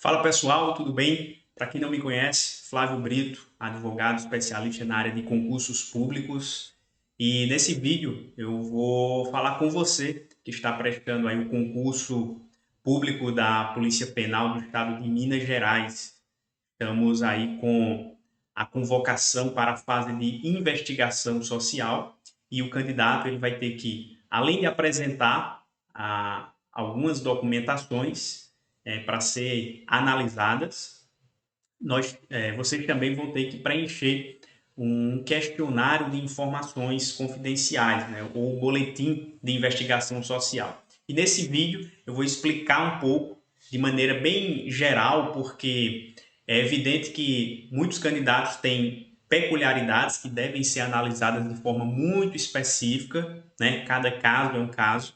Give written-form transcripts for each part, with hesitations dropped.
Fala pessoal, tudo bem? Para quem não me conhece, Flávio Brito, advogado especialista na área de concursos públicos. E nesse vídeo eu vou falar com você que está prestando aí o concurso público da Polícia Penal do Estado de Minas Gerais. Estamos aí com a convocação para a fase de investigação social e o candidato ele vai ter que, além de apresentar algumas documentações para ser analisadas, vocês também vão ter que preencher um questionário de informações confidenciais, né, ou boletim de investigação social. E nesse vídeo eu vou explicar um pouco de maneira bem geral, porque é evidente que muitos candidatos têm peculiaridades que devem ser analisadas de forma muito específica, né? Cada caso é um caso,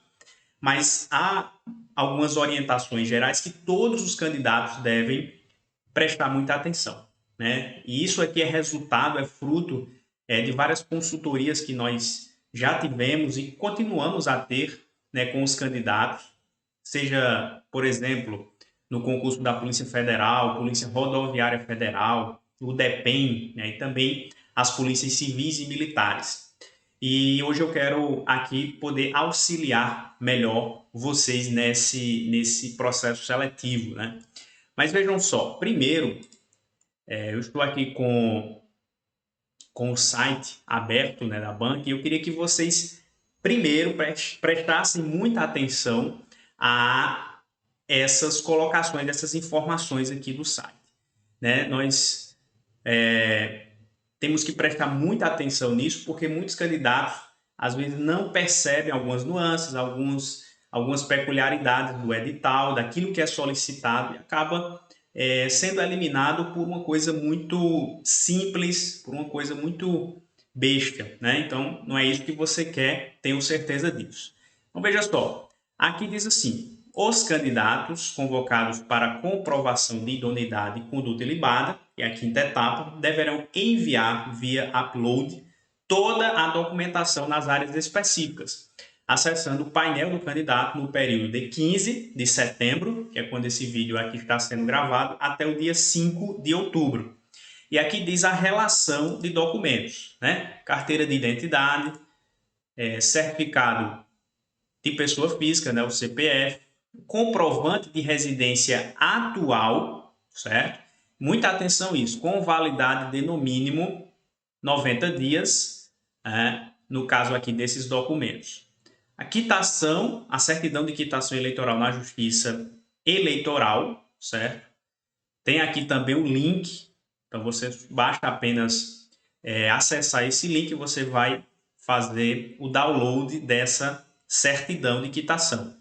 mas há algumas orientações gerais que todos os candidatos devem prestar muita atenção, né? E isso aqui é resultado, é fruto de várias consultorias que nós já tivemos e continuamos a ter, né, com os candidatos, seja, por exemplo, no concurso da Polícia Federal, Polícia Rodoviária Federal, o DEPEN, né, e também as polícias civis e militares. E hoje eu quero aqui poder auxiliar melhor vocês nesse processo seletivo, né? Mas vejam só, primeiro, eu estou aqui com o site aberto, né, da banca, e eu queria que vocês primeiro prestassem muita atenção a essas colocações, essas informações aqui do site, né? Nós temos que prestar muita atenção nisso, porque muitos candidatos às vezes não percebem algumas nuances, algumas peculiaridades do edital, daquilo que é solicitado, e acaba sendo eliminado por uma coisa muito simples, por uma coisa muito besta, né? Então, não é isso que você quer, tenho certeza disso. Então, veja só, aqui diz assim: os candidatos convocados para comprovação de idoneidade e conduta ilibada, que é a quinta etapa, deverão enviar via upload toda a documentação nas áreas específicas, acessando o painel do candidato no período de 15 de setembro, que é quando esse vídeo aqui está sendo gravado, até o dia 5 de outubro. E aqui diz a relação de documentos, né? Carteira de identidade, certificado de pessoa física, né? O CPF, comprovante de residência atual, certo? Muita atenção a isso, com validade de no mínimo 90 dias, no caso aqui desses documentos. A quitação, a certidão de quitação eleitoral na Justiça Eleitoral, certo? Tem aqui também o link, então você basta apenas acessar esse link e você vai fazer o download dessa certidão de quitação.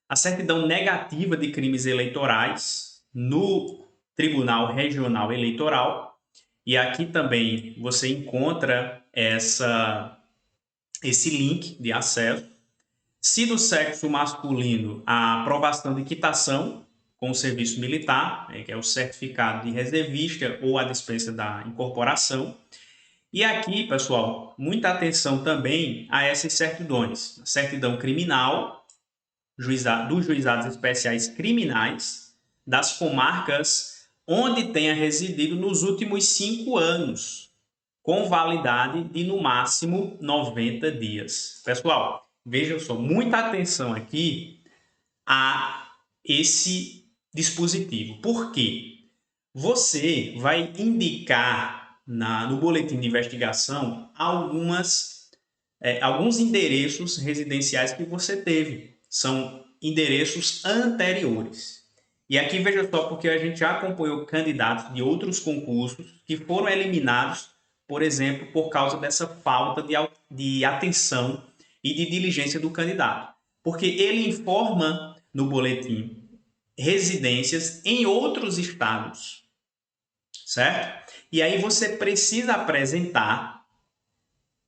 A certidão negativa de crimes eleitorais no Tribunal Regional Eleitoral, e aqui também você encontra esse link de acesso. Se do sexo masculino, a aprovação de quitação com o serviço militar, que é o certificado de reservista ou a dispensa da incorporação. E aqui, pessoal, muita atenção também a essas certidões. A certidão criminal, dos juizados especiais criminais, das comarcas onde tenha residido nos últimos 5 anos, com validade de no máximo 90 dias. Pessoal, vejam só, muita atenção aqui a esse dispositivo. Por quê? Você vai indicar no boletim de investigação alguns endereços residenciais que você teve. São endereços anteriores. E aqui veja só, porque a gente já acompanhou candidatos de outros concursos que foram eliminados, por exemplo, por causa dessa falta de atenção e de diligência do candidato. Porque ele informa no boletim residências em outros estados, certo? E aí você precisa apresentar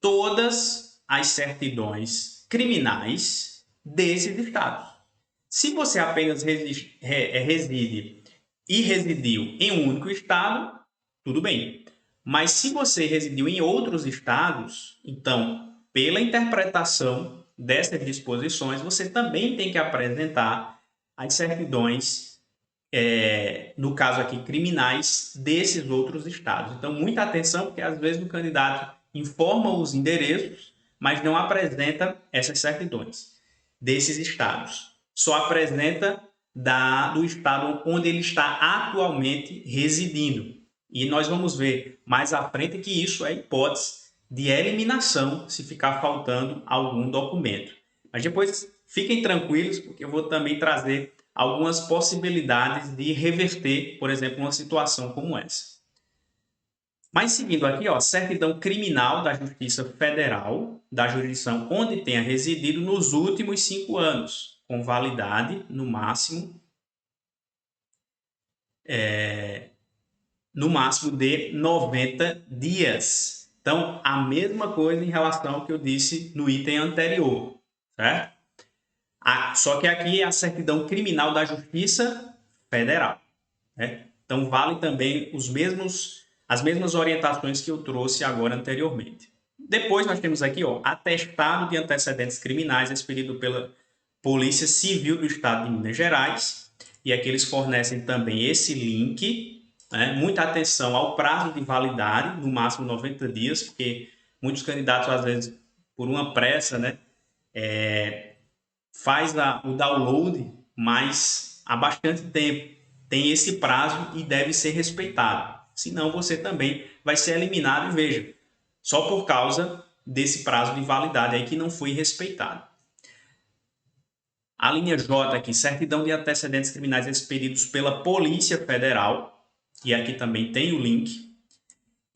todas as certidões criminais desses estados. Se você apenas reside e residiu em um único estado, tudo bem. Mas se você residiu em outros estados, então, pela interpretação dessas disposições, você também tem que apresentar as certidões no caso aqui, criminais desses outros estados. Então, muita atenção, porque às vezes o candidato informa os endereços, mas não apresenta essas certidões desses estados. Só apresenta do estado onde ele está atualmente residindo. E nós vamos ver mais à frente que isso é hipótese de eliminação se ficar faltando algum documento. Mas depois fiquem tranquilos, porque eu vou também trazer algumas possibilidades de reverter, por exemplo, uma situação como essa. Mas seguindo aqui, ó, certidão criminal da Justiça Federal, da jurisdição onde tenha residido nos últimos 5 anos, com validade, no máximo de 90 dias. Então, a mesma coisa em relação ao que eu disse no item anterior, certo? Só que aqui é a certidão criminal da Justiça Federal, né? Então, vale também as mesmas orientações que eu trouxe agora anteriormente. Depois, nós temos aqui, ó, atestado de antecedentes criminais expedido pela Polícia Civil do Estado de Minas Gerais. E aqui eles fornecem também esse link, né? Muita atenção ao prazo de validade, no máximo 90 dias, porque muitos candidatos, às vezes, por uma pressa, né, faz o download, mas há bastante tempo. Tem esse prazo e deve ser respeitado. Senão você também vai ser eliminado e veja, só por causa desse prazo de validade aí que não foi respeitado. A linha J aqui, certidão de antecedentes criminais expedidos pela Polícia Federal, e aqui também tem o link,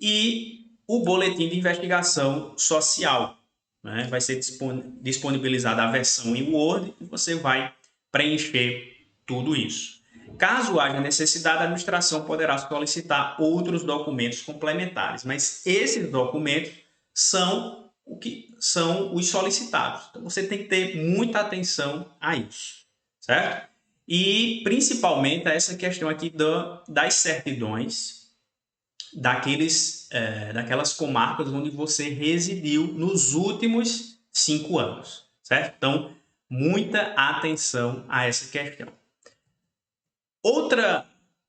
e o boletim de investigação social, né? Vai ser disponibilizada a versão em Word e você vai preencher tudo isso. Caso haja necessidade, a administração poderá solicitar outros documentos complementares, mas esses documentos são os solicitados. Então, você tem que ter muita atenção a isso, certo? E, principalmente, a essa questão aqui das certidões daquelas comarcas onde você residiu nos últimos 5 anos, certo? Então, muita atenção a essa questão.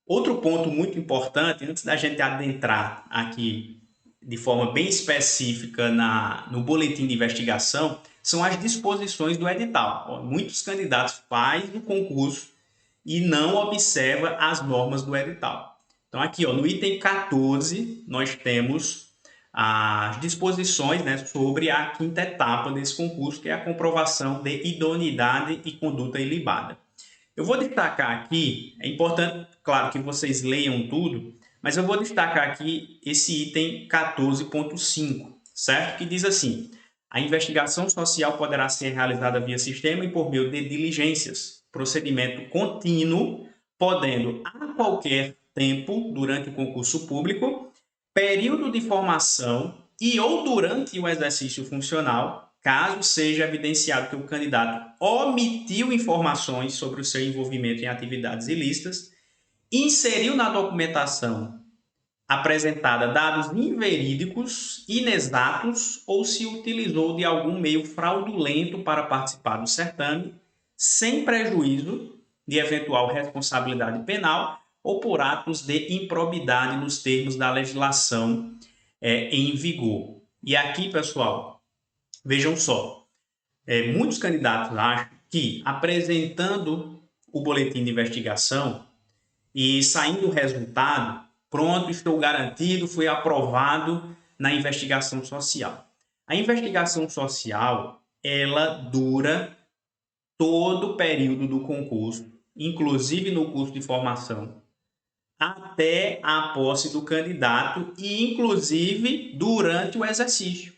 Outro ponto muito importante, antes da gente adentrar aqui de forma bem específica no boletim de investigação, são as disposições do edital. Muitos candidatos fazem o concurso e não observam as normas do edital. Então, aqui, ó, no item 14, nós temos as disposições, né, sobre a 5ª etapa desse concurso, que é a comprovação de idoneidade e conduta ilibada. Eu vou destacar aqui, é importante, claro, que vocês leiam tudo, mas eu vou destacar aqui esse item 14.5, certo? Que diz assim: a investigação social poderá ser realizada via sistema e por meio de diligências, procedimento contínuo, podendo a qualquer tempo, durante o concurso público, período de formação e ou durante o exercício funcional, caso seja evidenciado que o candidato omitiu informações sobre o seu envolvimento em atividades ilícitas, inseriu na documentação apresentada dados inverídicos, inexatos ou se utilizou de algum meio fraudulento para participar do certame, sem prejuízo de eventual responsabilidade penal ou por atos de improbidade nos termos da legislação em vigor. E aqui, pessoal, vejam só, muitos candidatos acham que apresentando o boletim de investigação e saindo o resultado, pronto, estou garantido, fui aprovado na investigação social. A investigação social, ela dura todo o período do concurso, inclusive no curso de formação, até a posse do candidato e, inclusive, durante o exercício.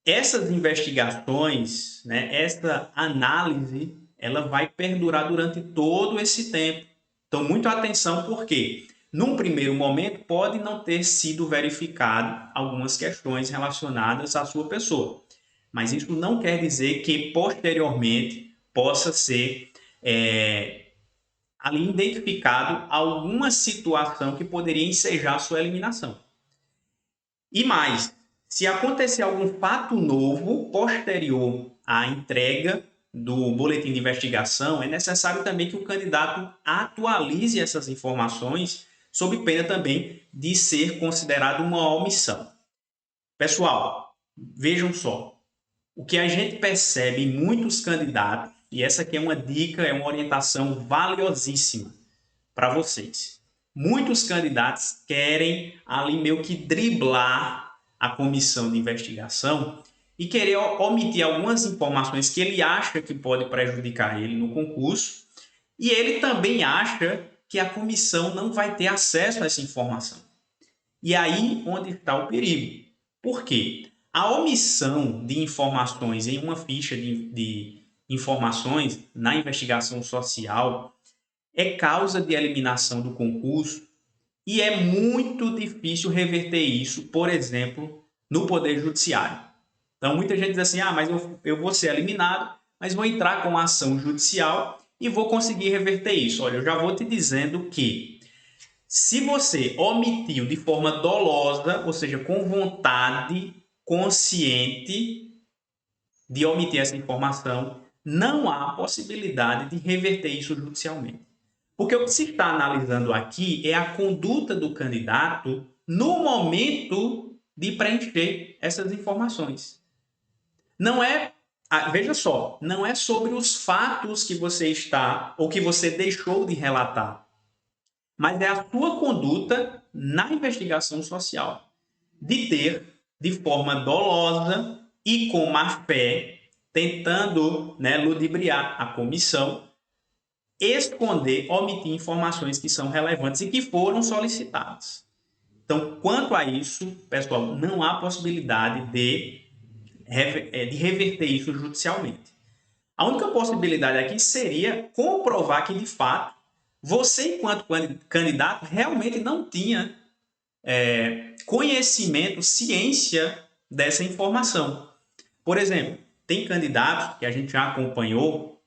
Essas investigações, né, essa análise, ela vai perdurar durante todo esse tempo. Então, muita atenção, porque num primeiro momento pode não ter sido verificado algumas questões relacionadas à sua pessoa. Mas isso não quer dizer que posteriormente possa ser ali identificado alguma situação que poderia ensejar sua eliminação. E mais, se acontecer algum fato novo posterior à entrega do boletim de investigação, é necessário também que o candidato atualize essas informações, sob pena também de ser considerado uma omissão. Pessoal, vejam só, o que a gente percebe em muitos candidatos, e essa aqui é uma dica, é uma orientação valiosíssima para vocês. Muitos candidatos querem ali meio que driblar a comissão de investigação e querer omitir algumas informações que ele acha que pode prejudicar ele no concurso, e ele também acha que a comissão não vai ter acesso a essa informação. E aí onde está o perigo. Por quê? A omissão de informações em uma ficha de informações na investigação social é causa de eliminação do concurso e é muito difícil reverter isso, por exemplo, no Poder Judiciário. Então, muita gente diz assim, mas eu vou ser eliminado, mas vou entrar com a ação judicial e vou conseguir reverter isso. Olha, eu já vou te dizendo que se você omitiu de forma dolosa, ou seja, com vontade consciente de omitir essa informação, não há possibilidade de reverter isso judicialmente. Porque o que se está analisando aqui é a conduta do candidato no momento de preencher essas informações. Não é, veja só, não é sobre os fatos que você está ou que você deixou de relatar, mas é a sua conduta na investigação social, de ter, de forma dolosa e com má fé, tentando ludibriar a comissão, esconder, omitir informações que são relevantes e que foram solicitadas. Então, quanto a isso, pessoal, não há possibilidade de reverter isso judicialmente. A única possibilidade aqui seria comprovar que, de fato, você, enquanto candidato, realmente não tinha conhecimento, ciência dessa informação. Por exemplo, tem candidatos que a gente já acompanhou,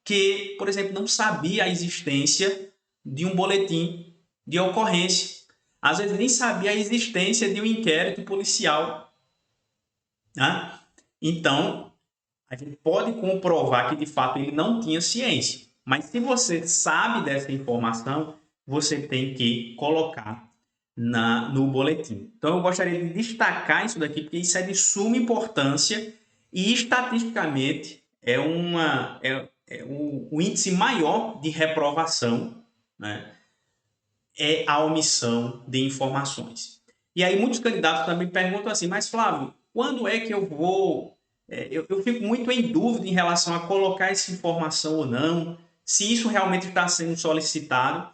que, por exemplo, não sabia a existência de um boletim de ocorrência. Às vezes nem sabia a existência de um inquérito policial. Então, a gente pode comprovar que, de fato, ele não tinha ciência. Mas se você sabe dessa informação, você tem que colocar no boletim. Então, eu gostaria de destacar isso daqui, porque isso é de suma importância e, estatisticamente, o índice maior de reprovação, é a omissão de informações. E aí muitos candidatos também perguntam assim, mas Flávio, quando é que eu vou... Eu fico muito em dúvida em relação a colocar essa informação ou não, se isso realmente está sendo solicitado.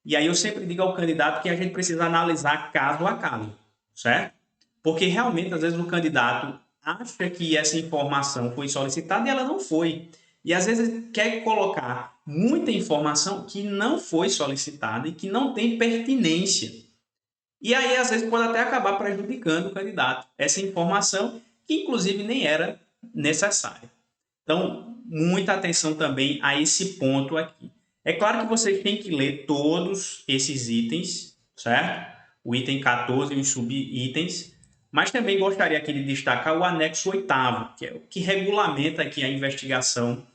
E aí eu sempre digo ao candidato que a gente precisa analisar caso a caso, certo? Porque realmente, às vezes, o candidato acha que essa informação foi solicitada e ela não foi. E às vezes quer colocar muita informação que não foi solicitada e que não tem pertinência. E aí, às vezes, pode até acabar prejudicando o candidato. Essa informação que, inclusive, nem era necessária. Então, muita atenção também a esse ponto aqui. É claro que vocês têm que ler todos esses itens, certo? O item 14 e os subitens, mas também gostaria aqui de destacar o anexo 8º, que é o que regulamenta aqui a investigação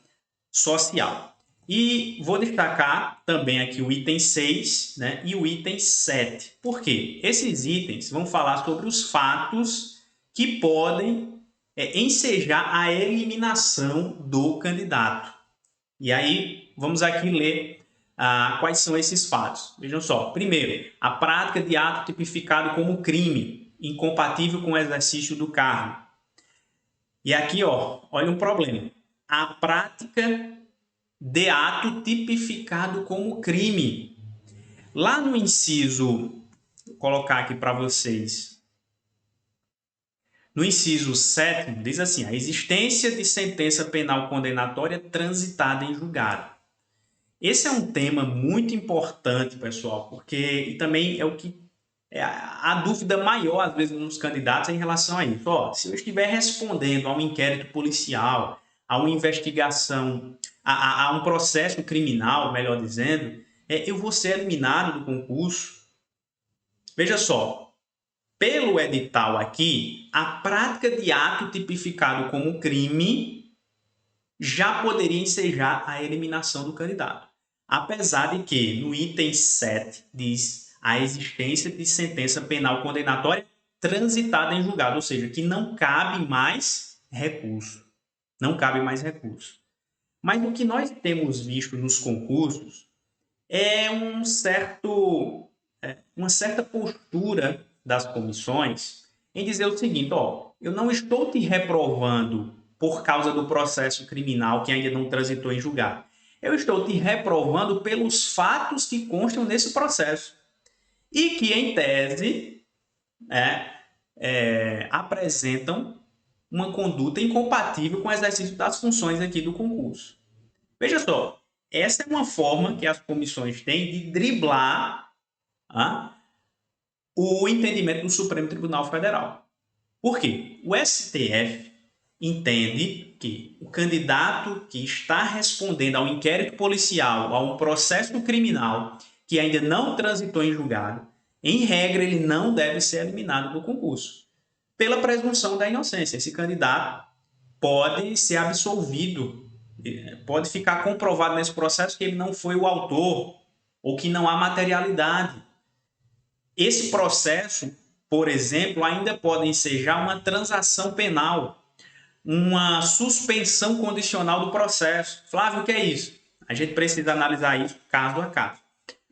social. E vou destacar também aqui o item 6, e o item 7. Por quê? Esses itens vão falar sobre os fatos que podem ensejar a eliminação do candidato. E aí, vamos aqui ler quais são esses fatos. Vejam só. Primeiro, a prática de ato tipificado como crime, incompatível com o exercício do cargo. E aqui, olha um problema. A prática de ato tipificado como crime. Lá no inciso, vou colocar aqui para vocês, no inciso 7, diz assim, a existência de sentença penal condenatória transitada em julgado. Esse é um tema muito importante, pessoal, porque e também é o que a dúvida maior, às vezes, nos candidatos em relação a isso. Se eu estiver respondendo a um inquérito policial, a uma investigação, a um processo criminal, melhor dizendo, eu vou ser eliminado do concurso. Veja só, pelo edital aqui, a prática de ato tipificado como crime já poderia ensejar a eliminação do candidato. Apesar de que, no item 7, diz a existência de sentença penal condenatória transitada em julgado, ou seja, que não cabe mais recurso. Não cabe mais recurso. Mas o que nós temos visto nos concursos é uma certa postura das comissões em dizer o seguinte: ó, eu não estou te reprovando por causa do processo criminal que ainda não transitou em julgado. Eu estou te reprovando pelos fatos que constam nesse processo e que, em tese, apresentam uma conduta incompatível com o exercício das funções aqui do concurso. Veja só, essa é uma forma que as comissões têm de driblar o entendimento do Supremo Tribunal Federal. Por quê? O STF entende que o candidato que está respondendo ao inquérito policial, a um processo criminal que ainda não transitou em julgado, em regra, ele não deve ser eliminado do concurso, pela presunção da inocência. Esse candidato pode ser absolvido, pode ficar comprovado nesse processo que ele não foi o autor ou que não há materialidade. Esse processo, por exemplo, ainda pode ensejar uma transação penal, uma suspensão condicional do processo. Flávio, o que é isso? A gente precisa analisar isso caso a caso.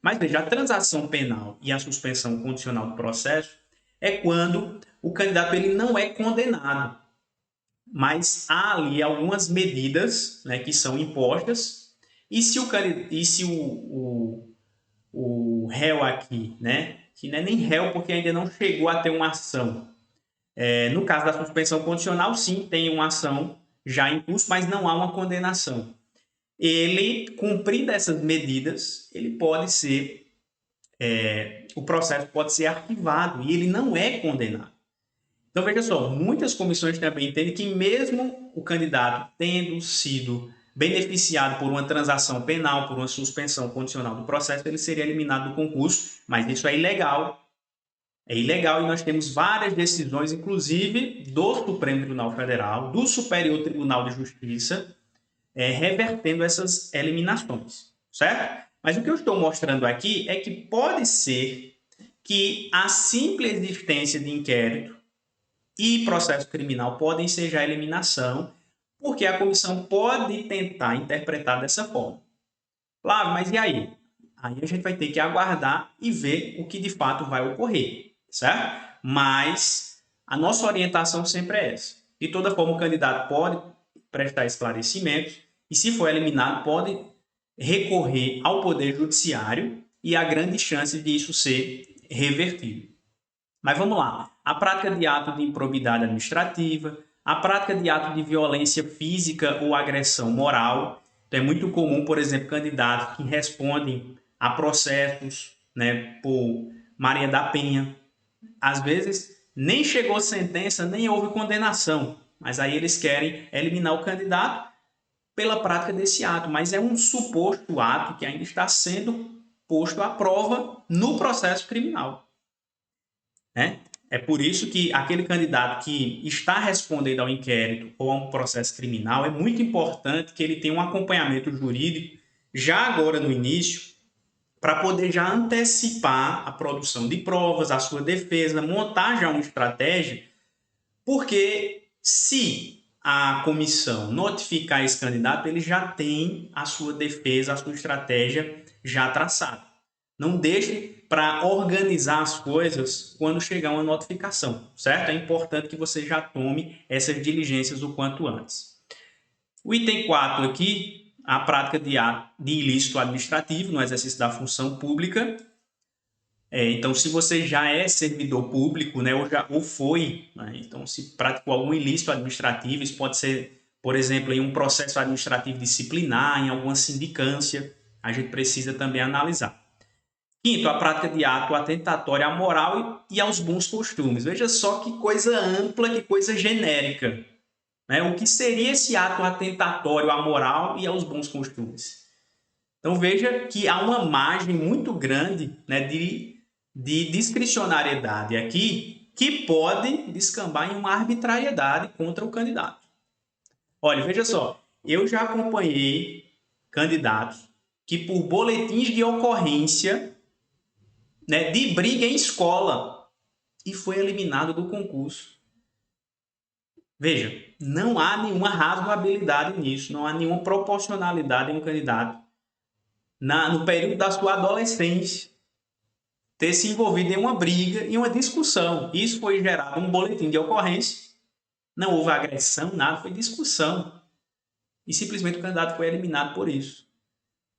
Mas veja, a transação penal e a suspensão condicional do processo é quando o candidato ele não é condenado, mas há ali algumas medidas, né, que são impostas, e se o réu aqui, né, que não é nem réu porque ainda não chegou a ter uma ação, no caso da suspensão condicional, sim, tem uma ação já em curso, mas não há uma condenação. Ele, cumprindo essas medidas, ele pode ser, o processo pode ser arquivado e ele não é condenado. Então, veja só, muitas comissões também entendem que mesmo o candidato tendo sido beneficiado por uma transação penal, por uma suspensão condicional do processo, ele seria eliminado do concurso, mas isso é ilegal. É ilegal e nós temos várias decisões, inclusive do Supremo Tribunal Federal, do Superior Tribunal de Justiça, revertendo essas eliminações, certo? Mas o que eu estou mostrando aqui é que pode ser que a simples existência de inquérito e processo criminal podem ser já eliminação, porque a comissão pode tentar interpretar dessa forma. Flávio, mas e aí? Aí a gente vai ter que aguardar e ver o que de fato vai ocorrer, certo? Mas a nossa orientação sempre é essa. De toda forma, o candidato pode prestar esclarecimentos e, se for eliminado, pode recorrer ao Poder Judiciário e há grandes chances de isso ser revertido. Mas vamos lá. A prática de ato de improbidade administrativa, a prática de ato de violência física ou agressão moral. Então, é muito comum, por exemplo, candidatos que respondem a processos, né, por Maria da Penha. Às vezes, nem chegou sentença, nem houve condenação, mas aí eles querem eliminar o candidato pela prática desse ato, mas é um suposto ato que ainda está sendo posto à prova no processo criminal. É por isso que aquele candidato que está respondendo ao inquérito ou a um processo criminal, é muito importante que ele tenha um acompanhamento jurídico já agora no início, para poder já antecipar a produção de provas, a sua defesa, montar já uma estratégia, porque se a comissão notificar esse candidato, ele já tem a sua defesa, a sua estratégia já traçada. Não deixe para organizar as coisas quando chegar uma notificação, certo? É importante que você já tome essas diligências o quanto antes. O item 4 aqui, a prática de ilícito administrativo no exercício da função pública. Então, se você já é servidor público, né, ou foi, né, então se praticou algum ilícito administrativo, isso pode ser, por exemplo, em um processo administrativo disciplinar, em alguma sindicância, a gente precisa também analisar. Quinto, a prática de ato atentatório à moral e aos bons costumes. Veja só que coisa ampla, que coisa genérica. Né? O que seria esse ato atentatório à moral e aos bons costumes? Então veja que há uma margem muito grande, né, de discricionariedade aqui, que pode descambar em uma arbitrariedade contra o candidato. Olha, veja só, eu já acompanhei candidatos que por boletins de ocorrência, né, de briga em escola, e foi eliminado do concurso. Veja, não há nenhuma razoabilidade nisso, não há nenhuma proporcionalidade em um candidato no período da sua adolescência ter se envolvido em uma briga, em uma discussão. Isso foi gerado um boletim de ocorrência, não houve agressão, nada, foi discussão. E simplesmente o candidato foi eliminado por isso.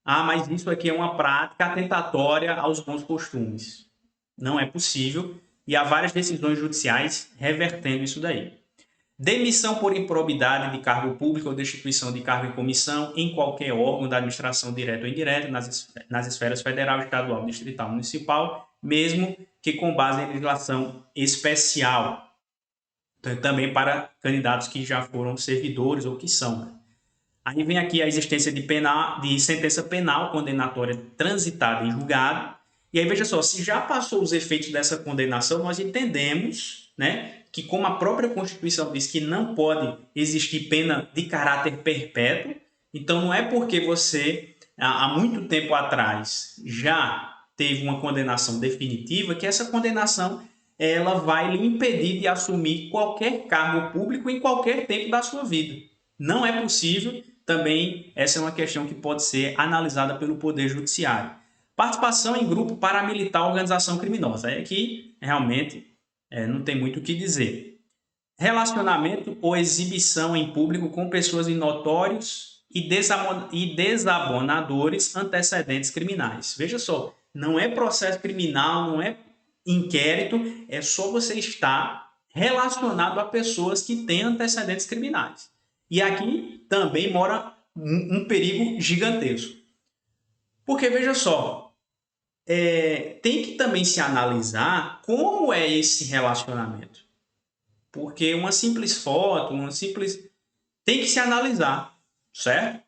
Ah, mas isso aqui é uma prática atentatória aos bons costumes. Não é possível e há várias decisões judiciais revertendo isso daí. Demissão por improbidade de cargo público ou destituição de cargo em comissão em qualquer órgão da administração direta ou indireta, nas esferas federal, estadual, distrital, municipal, mesmo que com base em legislação especial. Então, também para candidatos que já foram servidores ou que são. Aí vem aqui a existência de sentença penal condenatória transitada em julgado. E aí, veja só, se já passou os efeitos dessa condenação, nós entendemos, né, que como a própria Constituição diz que não pode existir pena de caráter perpétuo, então não é porque você, há muito tempo atrás, já teve uma condenação definitiva, que essa condenação ela vai lhe impedir de assumir qualquer cargo público em qualquer tempo da sua vida. Não é possível. Também essa é uma questão que pode ser analisada pelo Poder Judiciário. Participação em grupo paramilitar ou organização criminosa. Aqui, realmente, não tem muito o que dizer. Relacionamento ou exibição em público com pessoas em notórios e desabonadores antecedentes criminais. Veja só, não é processo criminal, não é inquérito, é só você estar relacionado a pessoas que têm antecedentes criminais. E aqui também mora um perigo gigantesco. Porque, veja só, tem que também se analisar como é esse relacionamento. Porque uma simples foto, tem que se analisar, certo?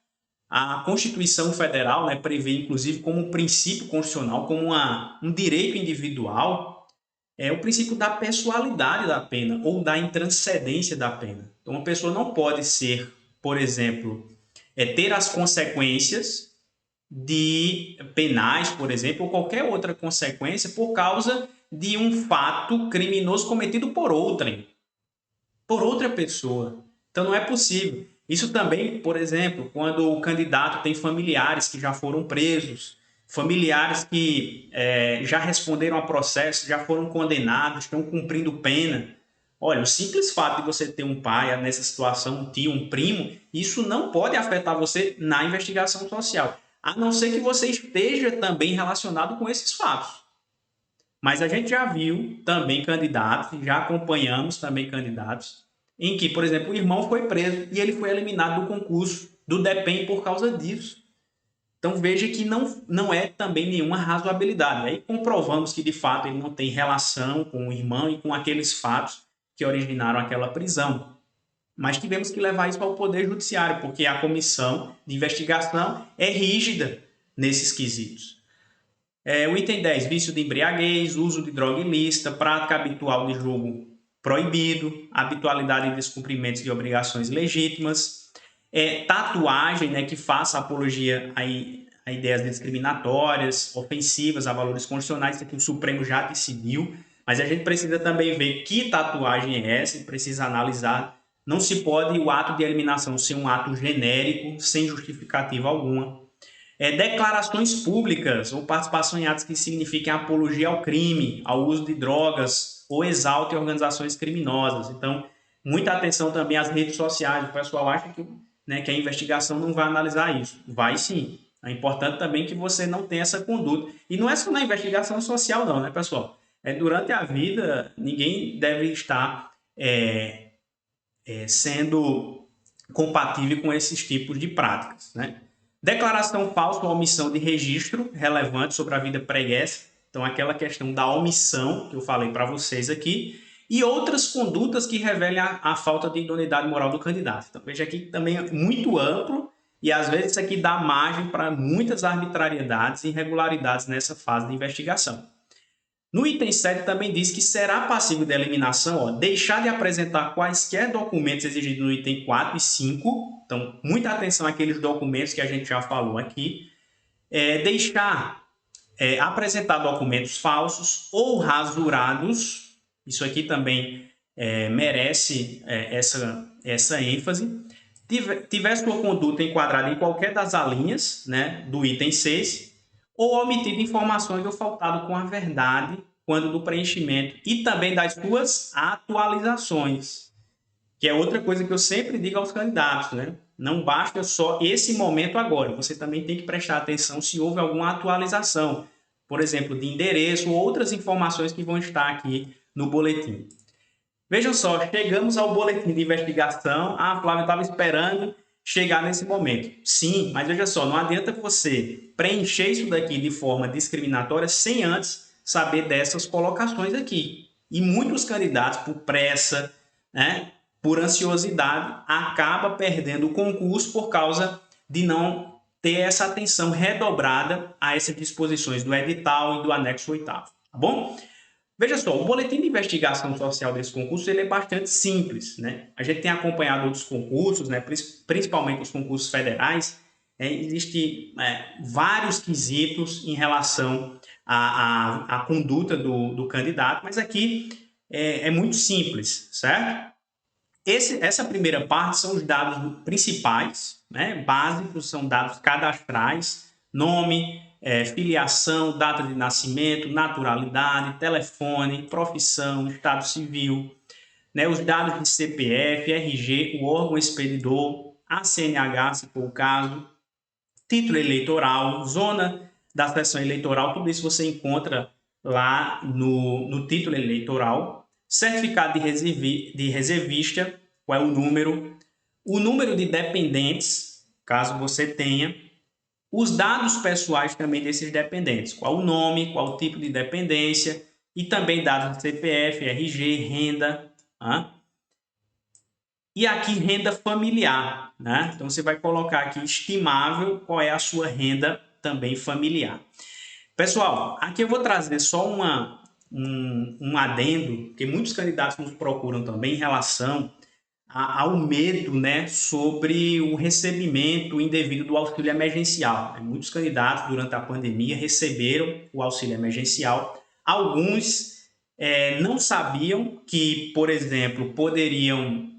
A Constituição Federal, né, prevê, inclusive, como um princípio constitucional, como um direito individual, o princípio da pessoalidade da pena ou da intranscendência da pena. Então, uma pessoa não pode ser, por exemplo, ter as consequências de penais, por exemplo, ou qualquer outra consequência por causa de um fato criminoso cometido por outrem, por outra pessoa. Então, não é possível. Isso também, por exemplo, quando o candidato tem familiares que já foram presos, familiares que já responderam a processo, já foram condenados, estão cumprindo pena. Olha, o simples fato de você ter um pai nessa situação, um tio, um primo, isso não pode afetar você na investigação social, a não ser que você esteja também relacionado com esses fatos. Mas a gente já viu também candidatos, já acompanhamos também candidatos, em que, por exemplo, o irmão foi preso e ele foi eliminado do concurso, do DEPEN, por causa disso. Então veja que não é também nenhuma razoabilidade. Aí comprovamos que de fato ele não tem relação com o irmão e com aqueles fatos que originaram aquela prisão. Mas tivemos que levar isso ao Poder Judiciário, porque a comissão de investigação é rígida nesses quesitos. O item 10, vício de embriaguez, uso de droga ilícita, prática habitual de jogo proibido, habitualidade em descumprimentos de obrigações legítimas, tatuagem, né, que faça apologia a ideias discriminatórias, ofensivas a valores constitucionais, isso aqui o Supremo já decidiu, mas a gente precisa também ver que tatuagem é essa, precisa analisar. Não se pode o ato de eliminação ser um ato genérico, sem justificativa alguma. Declarações públicas ou participação em atos que signifiquem apologia ao crime, ao uso de drogas ou exalte organizações criminosas. Então, muita atenção também às redes sociais. O pessoal acha que a investigação não vai analisar isso. Vai sim. É importante também que você não tenha essa conduta. E não é só na investigação social não, né, pessoal? Durante a vida, ninguém deve estar sendo compatível com esses tipos de práticas, né? Declaração falsa ou omissão de registro relevante sobre a vida pregressa. Então, aquela questão da omissão que eu falei para vocês aqui. E outras condutas que revelem a falta de idoneidade moral do candidato. Então, veja aqui que também é muito amplo e, às vezes, isso aqui dá margem para muitas arbitrariedades e irregularidades nessa fase de investigação. No item 7 também diz que será passível de eliminação, ó, deixar de apresentar quaisquer documentos exigidos no item 4 e 5. Então, muita atenção àqueles documentos que a gente já falou aqui. Apresentar documentos falsos ou rasurados. Isso aqui também merece essa ênfase. Tiver sua conduta enquadrada em qualquer das alíneas, né, do item 6, ou omitido informações ou faltado com a verdade quando do preenchimento e também das suas atualizações, que é outra coisa que eu sempre digo aos candidatos, né? Não basta só esse momento agora, você também tem que prestar atenção se houve alguma atualização, por exemplo, de endereço ou outras informações que vão estar aqui no boletim. Vejam só, chegamos ao boletim de investigação. Ah, Flávio, eu estava esperando chegar nesse momento. Sim, mas veja só, não adianta você preencher isso daqui de forma discriminatória sem antes saber dessas colocações aqui. E muitos candidatos, por pressa, né, por ansiosidade, acabam perdendo o concurso por causa de não ter essa atenção redobrada a essas disposições do edital e do anexo 8º, tá bom? Veja só, o boletim de investigação social desse concurso ele é bastante simples, né? A gente tem acompanhado outros concursos, né? Principalmente os concursos federais, existem vários quesitos em relação à conduta do candidato, mas aqui é muito simples, certo? Essa primeira parte são os dados principais, né? Básicos, são dados cadastrais, nome, filiação, data de nascimento, naturalidade, telefone, profissão, estado civil, né? Os dados de CPF, RG, o órgão expedidor, a CNH, se for o caso, título eleitoral, zona da sessão eleitoral, tudo isso você encontra lá no título eleitoral, certificado de reservista, qual é o número de dependentes, caso você tenha, os dados pessoais também desses dependentes, qual o nome, qual o tipo de dependência, e também dados de CPF, RG, renda, e aqui renda familiar, né? Então você vai colocar aqui estimável qual é a sua renda também familiar. Pessoal, aqui eu vou trazer só um adendo, porque muitos candidatos nos procuram também em relação ao medo, né, sobre o recebimento indevido do auxílio emergencial. Muitos candidatos durante a pandemia receberam o auxílio emergencial. Alguns não sabiam que, por exemplo, poderiam...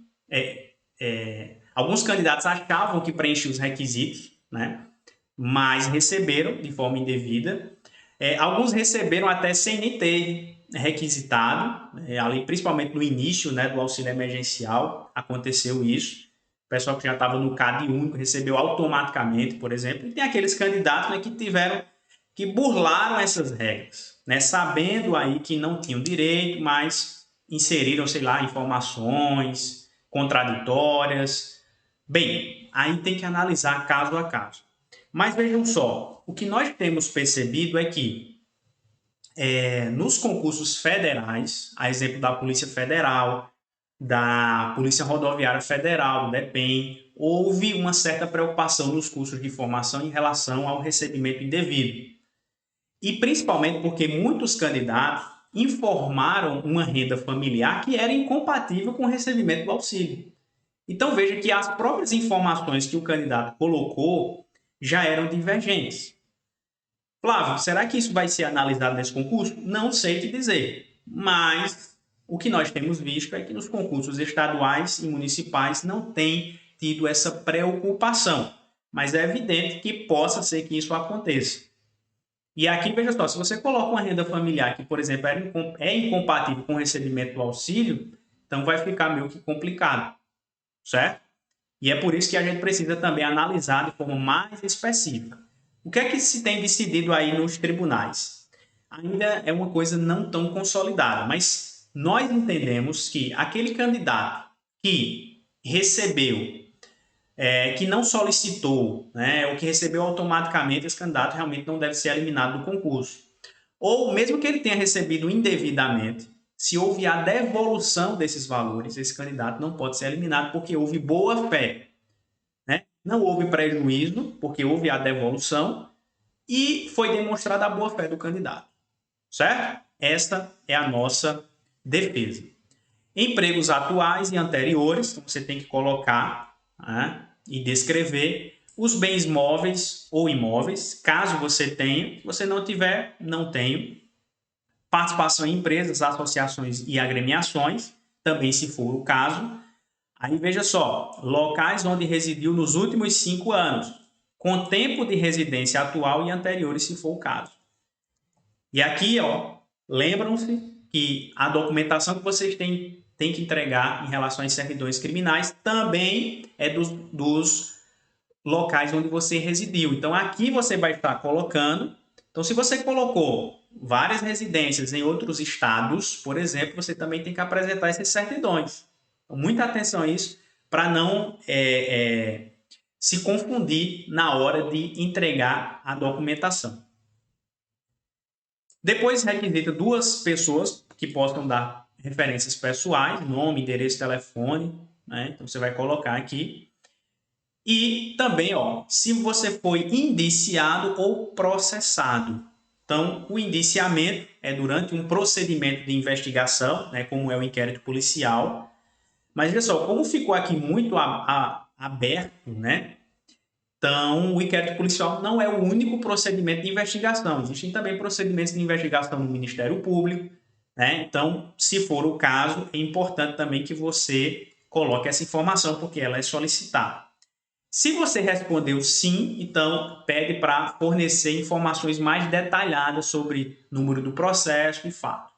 alguns candidatos achavam que preenchiam os requisitos, né, mas receberam de forma indevida. Alguns receberam até sem nem ter requisitado, ali, principalmente no início, né, do auxílio emergencial, aconteceu isso. O pessoal que já estava no CAD único recebeu automaticamente, por exemplo. E tem aqueles candidatos, né, que burlaram essas regras, né, sabendo aí que não tinham direito, mas inseriram, sei lá, informações contraditórias. Bem, aí tem que analisar caso a caso. Mas vejam só, o que nós temos percebido é que nos concursos federais, a exemplo da Polícia Federal, da Polícia Rodoviária Federal, do DEPEN, houve uma certa preocupação nos cursos de formação em relação ao recebimento indevido. E principalmente porque muitos candidatos informaram uma renda familiar que era incompatível com o recebimento do auxílio. Então veja que as próprias informações que o candidato colocou já eram divergentes. Flávio, será que isso vai ser analisado nesse concurso? Não sei te dizer, mas o que nós temos visto é que nos concursos estaduais e municipais não tem tido essa preocupação, mas é evidente que possa ser que isso aconteça. E aqui, veja só, se você coloca uma renda familiar que, por exemplo, é incompatível com o recebimento do auxílio, então vai ficar meio que complicado, certo? E é por isso que a gente precisa também analisar de forma mais específica. O que é que se tem decidido aí nos tribunais? Ainda é uma coisa não tão consolidada, mas nós entendemos que aquele candidato que recebeu, que não solicitou, né, ou que recebeu automaticamente, esse candidato realmente não deve ser eliminado do concurso. Ou mesmo que ele tenha recebido indevidamente, se houve a devolução desses valores, esse candidato não pode ser eliminado porque houve boa-fé. Não houve prejuízo, porque houve a devolução e foi demonstrada a boa-fé do candidato, certo? Esta é a nossa defesa. Empregos atuais e anteriores, então você tem que colocar, né, e descrever os bens móveis ou imóveis, caso você tenha. Se você não tiver, não tenho. Participação em empresas, associações e agremiações, também se for o caso. Aí veja só, locais onde residiu nos últimos 5 anos, com tempo de residência atual e anteriores, se for o caso. E aqui, ó, lembram-se que a documentação que vocês têm que entregar em relação às certidões criminais também é dos locais onde você residiu. Então, aqui você vai estar colocando. Então, se você colocou várias residências em outros estados, por exemplo, você também tem que apresentar essas certidões. Então, muita atenção a isso para não se confundir na hora de entregar a documentação. Depois, requisita 2 pessoas que possam dar referências pessoais, nome, endereço, telefone, né? Então, você vai colocar aqui. E também, ó, se você foi indiciado ou processado. Então, o indiciamento é durante um procedimento de investigação, né, como é o inquérito policial. Mas, olha só, como ficou aqui muito aberto, né? Então, o inquérito policial não é o único procedimento de investigação. Existem também procedimentos de investigação no Ministério Público, né? Então, se for o caso, é importante também que você coloque essa informação, porque ela é solicitada. Se você respondeu sim, então pede para fornecer informações mais detalhadas sobre número do processo e fato.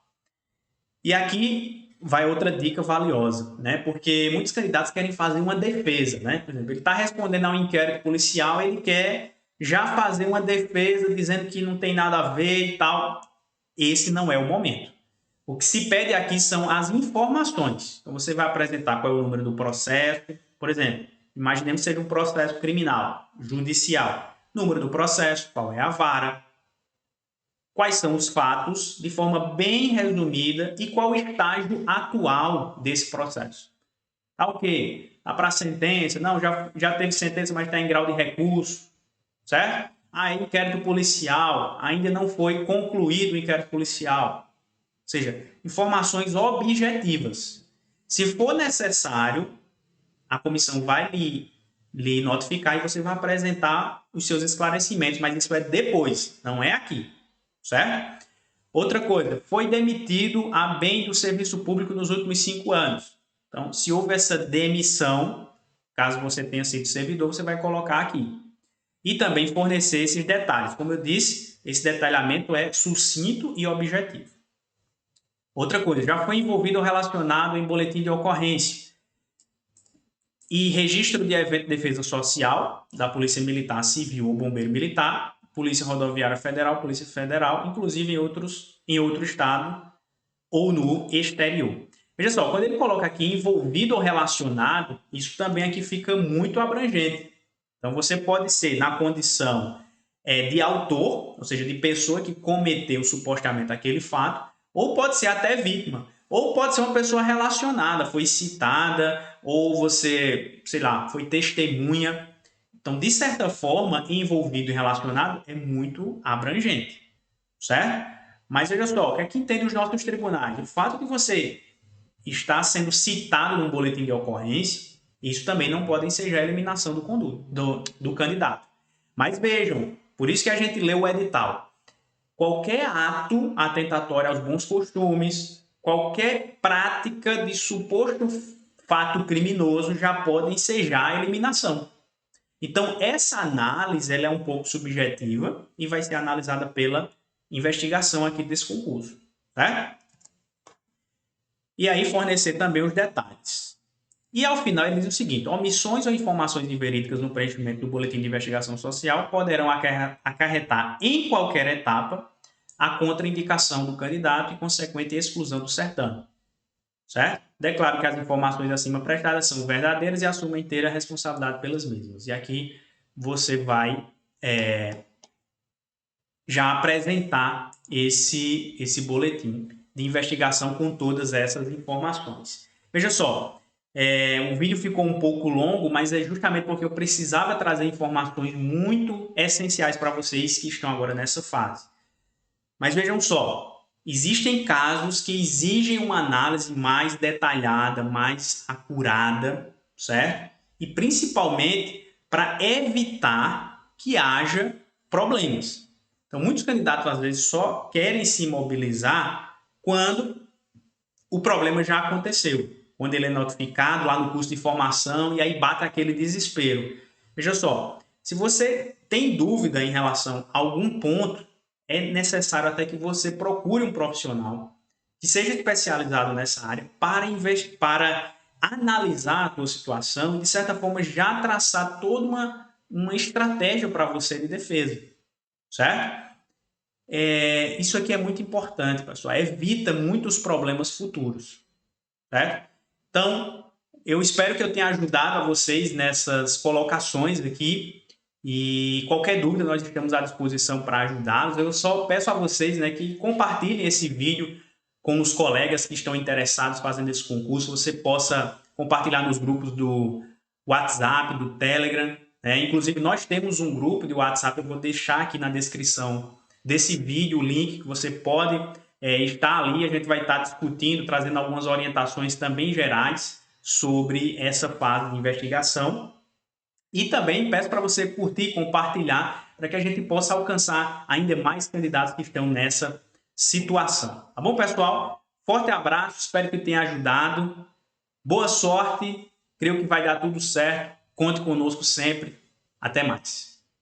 E aqui vai outra dica valiosa, né? Porque muitos candidatos querem fazer uma defesa, né? Por exemplo, ele está respondendo a um inquérito policial, ele quer já fazer uma defesa dizendo que não tem nada a ver e tal. Esse não é o momento. O que se pede aqui são as informações. Então, você vai apresentar qual é o número do processo, por exemplo. Imaginemos que seja um processo criminal, judicial. Número do processo, qual é a vara, quais são os fatos, de forma bem resumida, e qual o estágio atual desse processo. Tá ok? Tá para sentença? Não, já teve sentença, mas está em grau de recurso, certo? Aí, inquérito policial, ainda não foi concluído o inquérito policial. Ou seja, informações objetivas. Se for necessário, a comissão vai lhe notificar e você vai apresentar os seus esclarecimentos, mas isso é depois, não é aqui, certo? Outra coisa, foi demitido a bem do serviço público nos últimos 5 anos. Então, se houve essa demissão, caso você tenha sido servidor, você vai colocar aqui. E também fornecer esses detalhes. Como eu disse, esse detalhamento é sucinto e objetivo. Outra coisa, já foi envolvido ou relacionado em boletim de ocorrência e registro de evento de defesa social da Polícia Militar Civil ou Bombeiro Militar, Polícia Rodoviária Federal, Polícia Federal, inclusive em outro estado ou no exterior. Veja só, quando ele coloca aqui envolvido ou relacionado, isso também aqui fica muito abrangente. Então, você pode ser na condição de autor, ou seja, de pessoa que cometeu supostamente aquele fato, ou pode ser até vítima. Ou pode ser uma pessoa relacionada, foi citada, ou você, sei lá, foi testemunha. Então, de certa forma, envolvido e relacionado é muito abrangente, certo? Mas veja só, o que é que entende os nossos tribunais? O fato de você estar sendo citado num boletim de ocorrência, isso também não pode ensejar a eliminação do candidato. Mas vejam, por isso que a gente lê o edital. Qualquer ato atentatório aos bons costumes, qualquer prática de suposto fato criminoso já pode ensejar a eliminação. Então, essa análise ela é um pouco subjetiva e vai ser analisada pela investigação aqui desse concurso, certo? E aí fornecer também os detalhes. E ao final ele diz o seguinte: omissões ou informações inverídicas no preenchimento do boletim de investigação social poderão acarretar em qualquer etapa a contraindicação do candidato e consequente exclusão do certame. Certo? Declaro que as informações acima prestadas são verdadeiras e assumo a inteira responsabilidade pelas mesmas. E aqui você vai já apresentar esse boletim de investigação com todas essas informações. Veja só, o vídeo ficou um pouco longo, mas é justamente porque eu precisava trazer informações muito essenciais para vocês que estão agora nessa fase. Mas vejam só, existem casos que exigem uma análise mais detalhada, mais acurada, certo? E principalmente para evitar que haja problemas. Então, muitos candidatos às vezes só querem se mobilizar quando o problema já aconteceu, quando ele é notificado lá no curso de formação e aí bate aquele desespero. Veja só, se você tem dúvida em relação a algum ponto, é necessário até que você procure um profissional que seja especializado nessa área para analisar a tua situação e, de certa forma, já traçar toda uma estratégia para você de defesa, certo? Isso aqui é muito importante, pessoal. Evita muitos problemas futuros, certo? Então, eu espero que eu tenha ajudado a vocês nessas colocações aqui. E qualquer dúvida, nós estamos à disposição para ajudá-los. Eu só peço a vocês, né, que compartilhem esse vídeo com os colegas que estão interessados fazendo esse concurso. Você possa compartilhar nos grupos do WhatsApp, do Telegram. Inclusive, nós temos um grupo de WhatsApp, eu vou deixar aqui na descrição desse vídeo o link que você pode estar ali. A gente vai estar discutindo, trazendo algumas orientações também gerais sobre essa fase de investigação. E também peço para você curtir, compartilhar, para que a gente possa alcançar ainda mais candidatos que estão nessa situação. Tá bom, pessoal? Forte abraço, espero que tenha ajudado. Boa sorte, creio que vai dar tudo certo. Conte conosco sempre. Até mais.